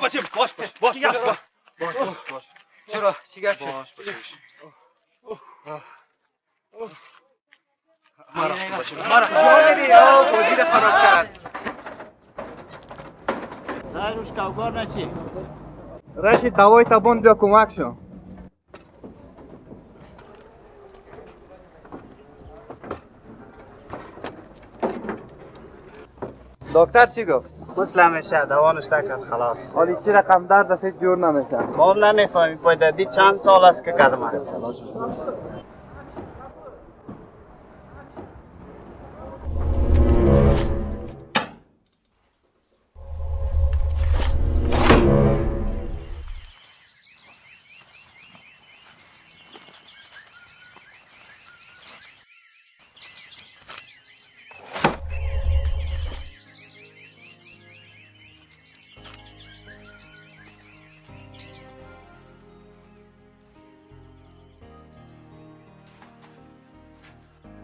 باشیم باش چرا چیگر باش مرا بدی یا وزیر خراب کرد زایروش کوکار نشی رشید دوای تبون بیا کمک شو دکتر چی گفت؟ مسلم میشه دوانش نکرد خلاص حالی چی رقم درد فکر جور نمیشه ما هم نمیفهمیم پایدادی چند سال است که قدم است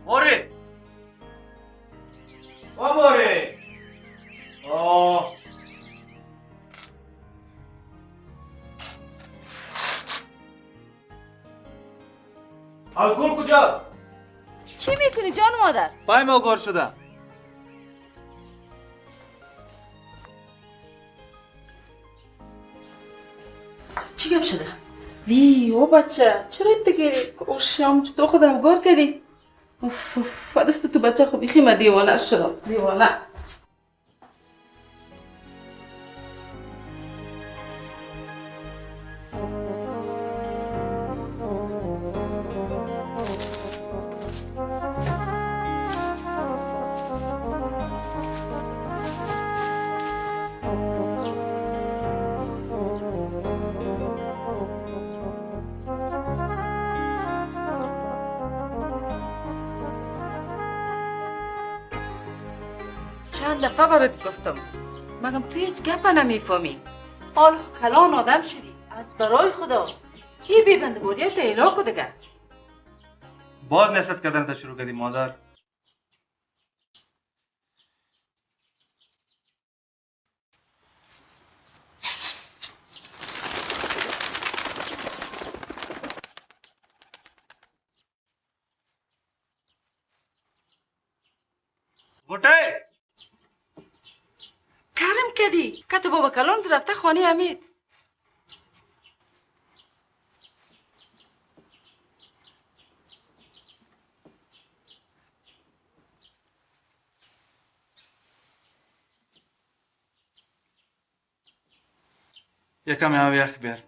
موری او موری آه الکل کجاست؟ چی میکنی جان مادر؟ پای ما گار شده چی گپ شده؟ وی او بچه چرا دیگه شام تو خودم گار کردی؟ اوف فدست تو بچه خب بیخی من دیوانه شدم دیوانه چند دفعه برات گفتم مگم تو هیچ گپ نمیفهمی حال کلان آدم شدی از برای خدا یه بیبند بوریت ایلا کو دیگه باز نصیحت کردن تا شروع کردی مادر گوته کرم کردی کت بابا کلان رفته خانه امید یکم آب یخ بیار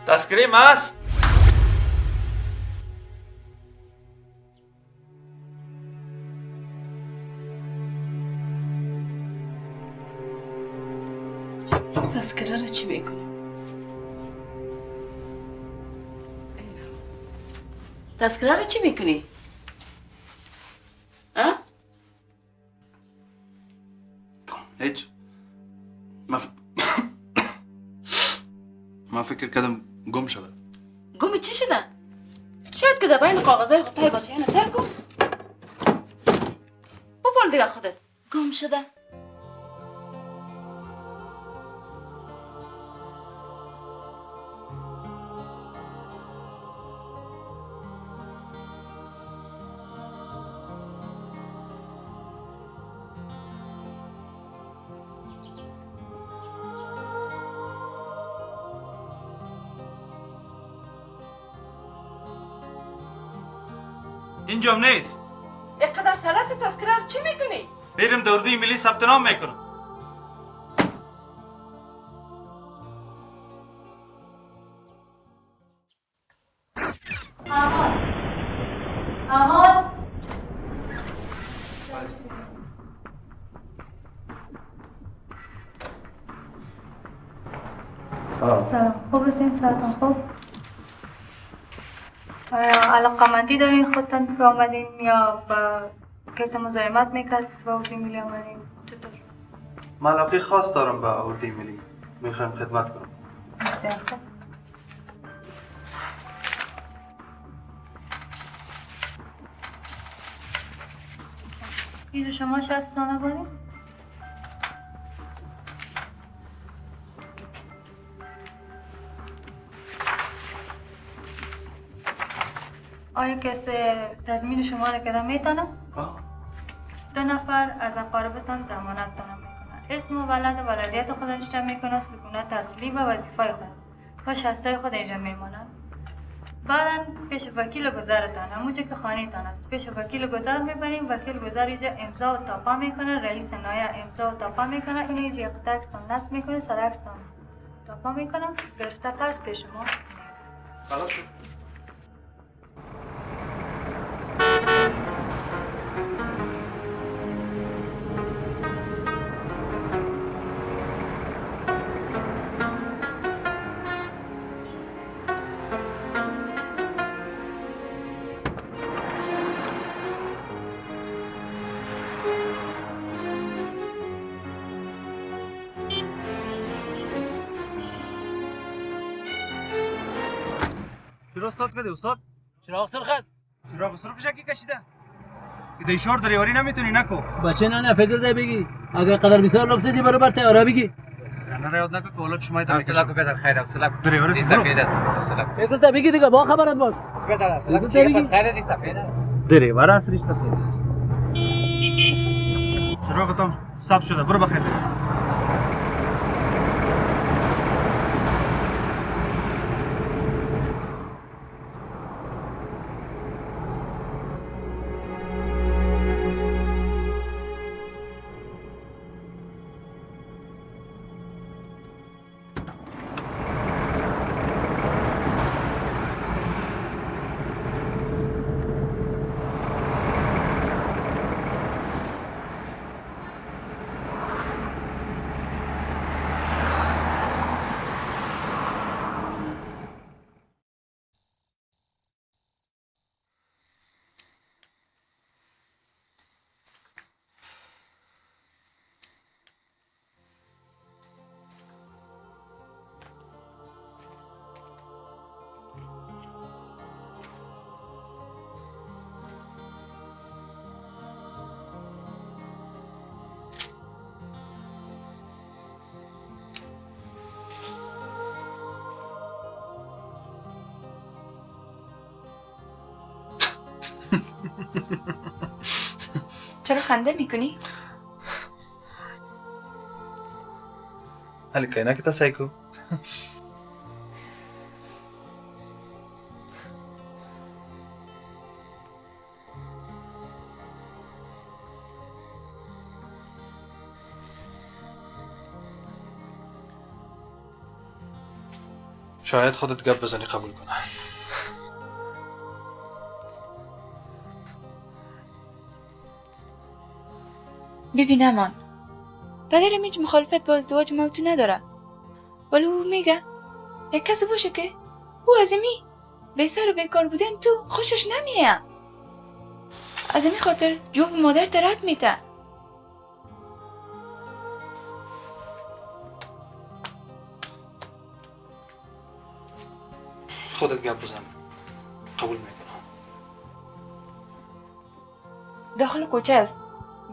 تذکره ماست تذکره رو چی میکنی؟ تذکره رو چی میکنی؟ ها؟ هیچ ما فکر کردم گم شده گم چی شده؟ شاید که در بین کاغذهای خطایی باشه یعنی سر گم بپال دیگه خودت گم شده اینجام نیست اینقدر شلس تذکره رو چی میکنی؟ بریم دوردوی ملی ثبت نام میکنم احمد سلام، خوب هستین؟ ساعتون خوب؟ علاقمندی دارین خودتان که آمدین یا با کسی مزاحمت میکرد با اردی ملی آمدین؟ چطور؟ من علاقه خاص دارم به اردی ملی. میخوایم خدمت کنم. بسیار خوب. ایزو شما 60 سانه بارین؟ آیا کسی تضمین شما را کده میتونه؟ 2 نفر از اقاربتان ضمانت تانه میکنه. اسم و ولدیت خود نشته میکنه، سکونت اصلی و وظیفه خود و شستای خود اینجا میمانند. بعدا پیش وکیل گذرتان همونجا که خانه تان است پیش وکیل گذر میبریم. وکیل گذر اینجا امضا و تاپا میکنه. رئیس نایه امضا و تاپا میکنه. این اینجا یک عکستان نصب میکنه. سر عکستان تاپا میکنه. گرفته پس پیش شما. خلاص. چرا استاد کده استاد؟ چراغ سرخ است. چراغ سرخ شکی کشیده. که دیشور دریوری نمیتونی نکو. بچه نه فکر ده بگی. اگر قدر بسیار لوکس دی برابر تیاره بگی. نه یاد نکو که اولاد شما ایت حوصله کو پدر خیر حوصله کو دریوری سفید است حوصله فکر ده بگی دیگه با خبرت باش. پدر حوصله کو بگی. پس خیر است سفید است دریور اصلیش سفید. چراغتون صاف شده. برو بخیر. چرا خنده میکنی؟ حالی که اینا که تا سایکو. شاید خودت گپ بزنی قبول کنه. ببین امان پدرم هیچ مخالفت با ازدواج ما تو نداره، ولی او میگه یک کسی باشه که او ازمی به سر و بیکار بودن تو خوشش نمیه. از همین خاطر جواب مادر رد میده. خودت گپ بزن قبول میکنم. داخل کوچه است،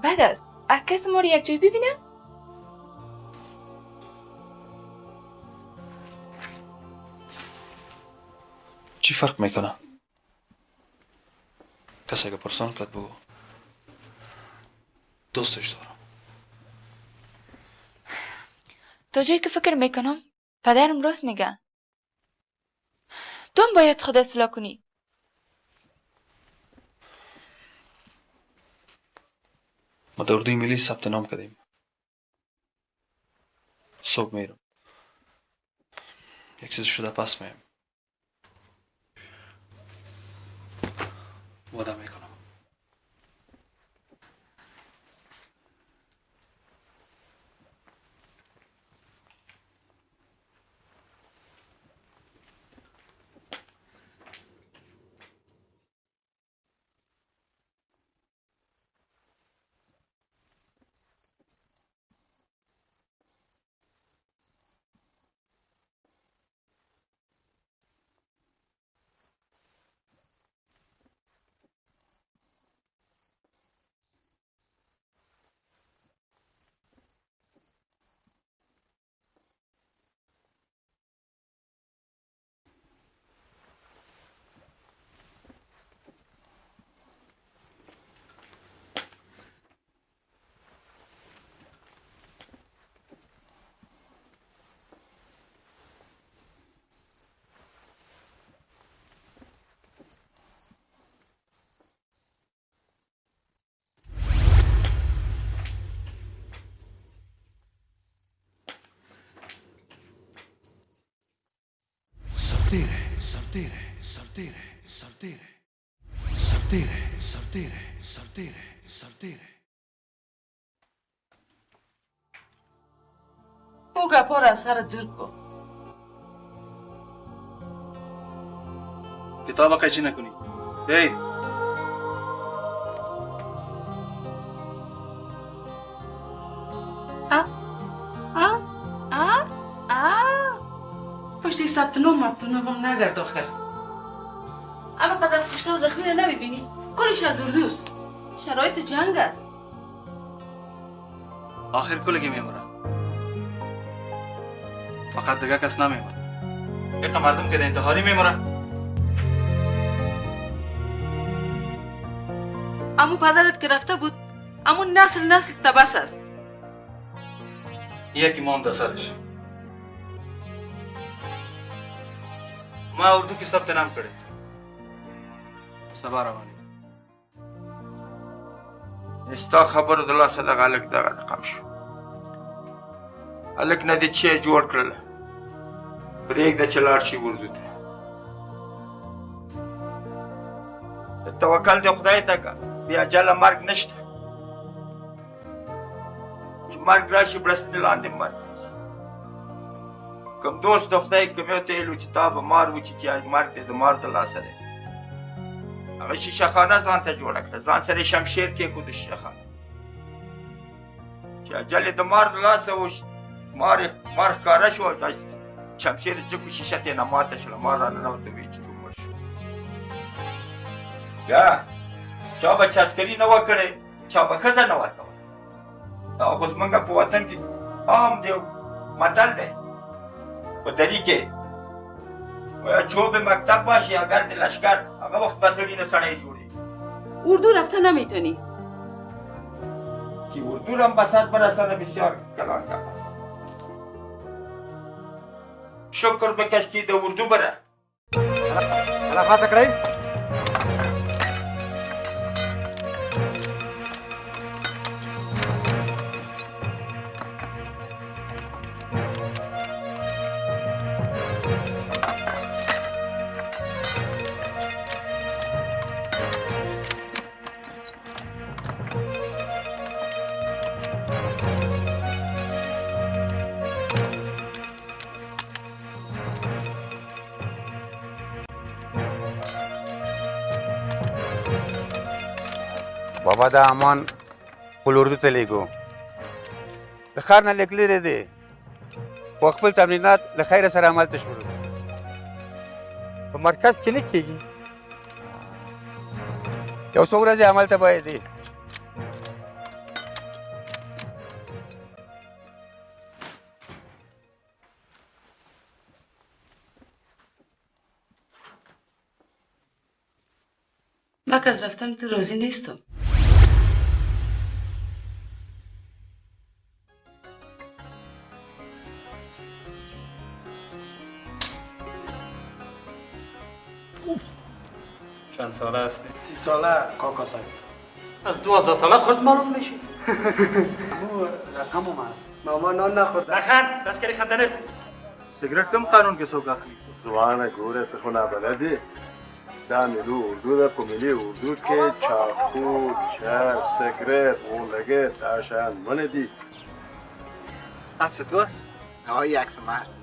بد است. کسی ما رو یک جای ببینم. چی فرق میکنه؟ کسی که پرسان کرد بگو دوستش دارم. تا جایی که فکر میکنم پدرم راست میگه. تو هم باید خود اصلاح کنی. ما در اردوی ملی ثبت نام کردیم. صبح میرم. یک چیز شده پس میام. وعده میکنم. او گپا را از سر دور کن. کتاب قیچی نکنی. ای پشتی ثبت نام هم نگرد آخر. اما پدر کشته و زخمی را نمیبینی؟ کلش از اردوست. شرایط جنگ است. آخر کلگی میمونه. فقط دیگه کس نمیمونه. یک مردم که در انتحاری میمونه. امو پدرت که رفته بود، امو نسل تبس است. یکی ما هم در سرش. ما اردو که ثبت نام کرده. سبا روانی. استا خبر دلا صدق الک دغه رقم شو. الک نه دې چې جوړ کړل. بریک د چلار شي اردو ته. توکل دې خدای ته کا. بیا جل مرګ نشته. چې مرګ راشي برسنه لاندې مرګ راشي. کوم دوست د خدای کوم یو ته لو چې تا به مار و چې مرګ دې د مار د لاسه دی. هغه شیشه خانه ځان ته جوړه کړه. ځان سره شمشیر کې کو د شیشه خانه. چې اجل د مار د لاسه و مار ښکاره شو دا شمشیر جګو شیشه ته نه ماته شوله. مار رانه نوته وی چې جوړ شو. بیا چا به چسکري نه وکړې چا به ښځه نه ورکوله. دا خو زمونږ په وطن کې عام دی متل دی په دري کې وایي چوب مکتب باشی اگر د لشکر هغه وخت به سړي نه سړی جوړي. اردو رفته نمیتونی؟ که اردو را هم بسد برسد بسیار کلان که پس. شکر بکش که د اردو بره. سلام خاصه کړئ. بابا دا امان خپل اردو ته لیږو. د ښار نه لږ لرې دی خو خپل تمرینات له خیره سره عملته شروع په مرکز کې نه کېږي. یو څو ورځې عملته باید دی. من که از رفتن تو راضی نیستم. چند ساله هستی؟ 30 ساله کاکا صاحب. از 12 ساله خود معلوم میشی. امو رقمم هست. ماما نان نخورده. نخند دستگیری خنده نیست. سیگرت کم قانون کې څوک اخلي؟ زوانه ګوره ته خو نابلدې. دا ملي اردو ده. په ملي اردو کې چاقو چرس سګرټ غولګې دا شیان منع دي. عکس تو هست؟ آقای عکسم هست.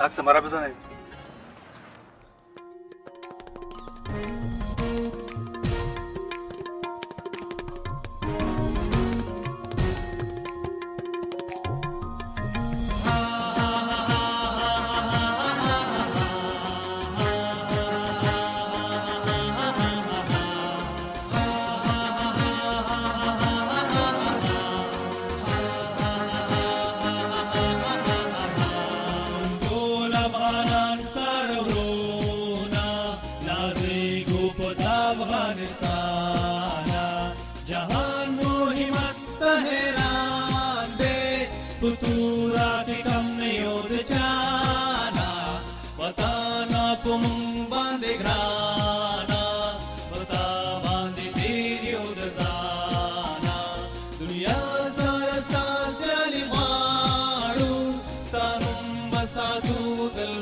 عکس مرا بزنید. साधु दिल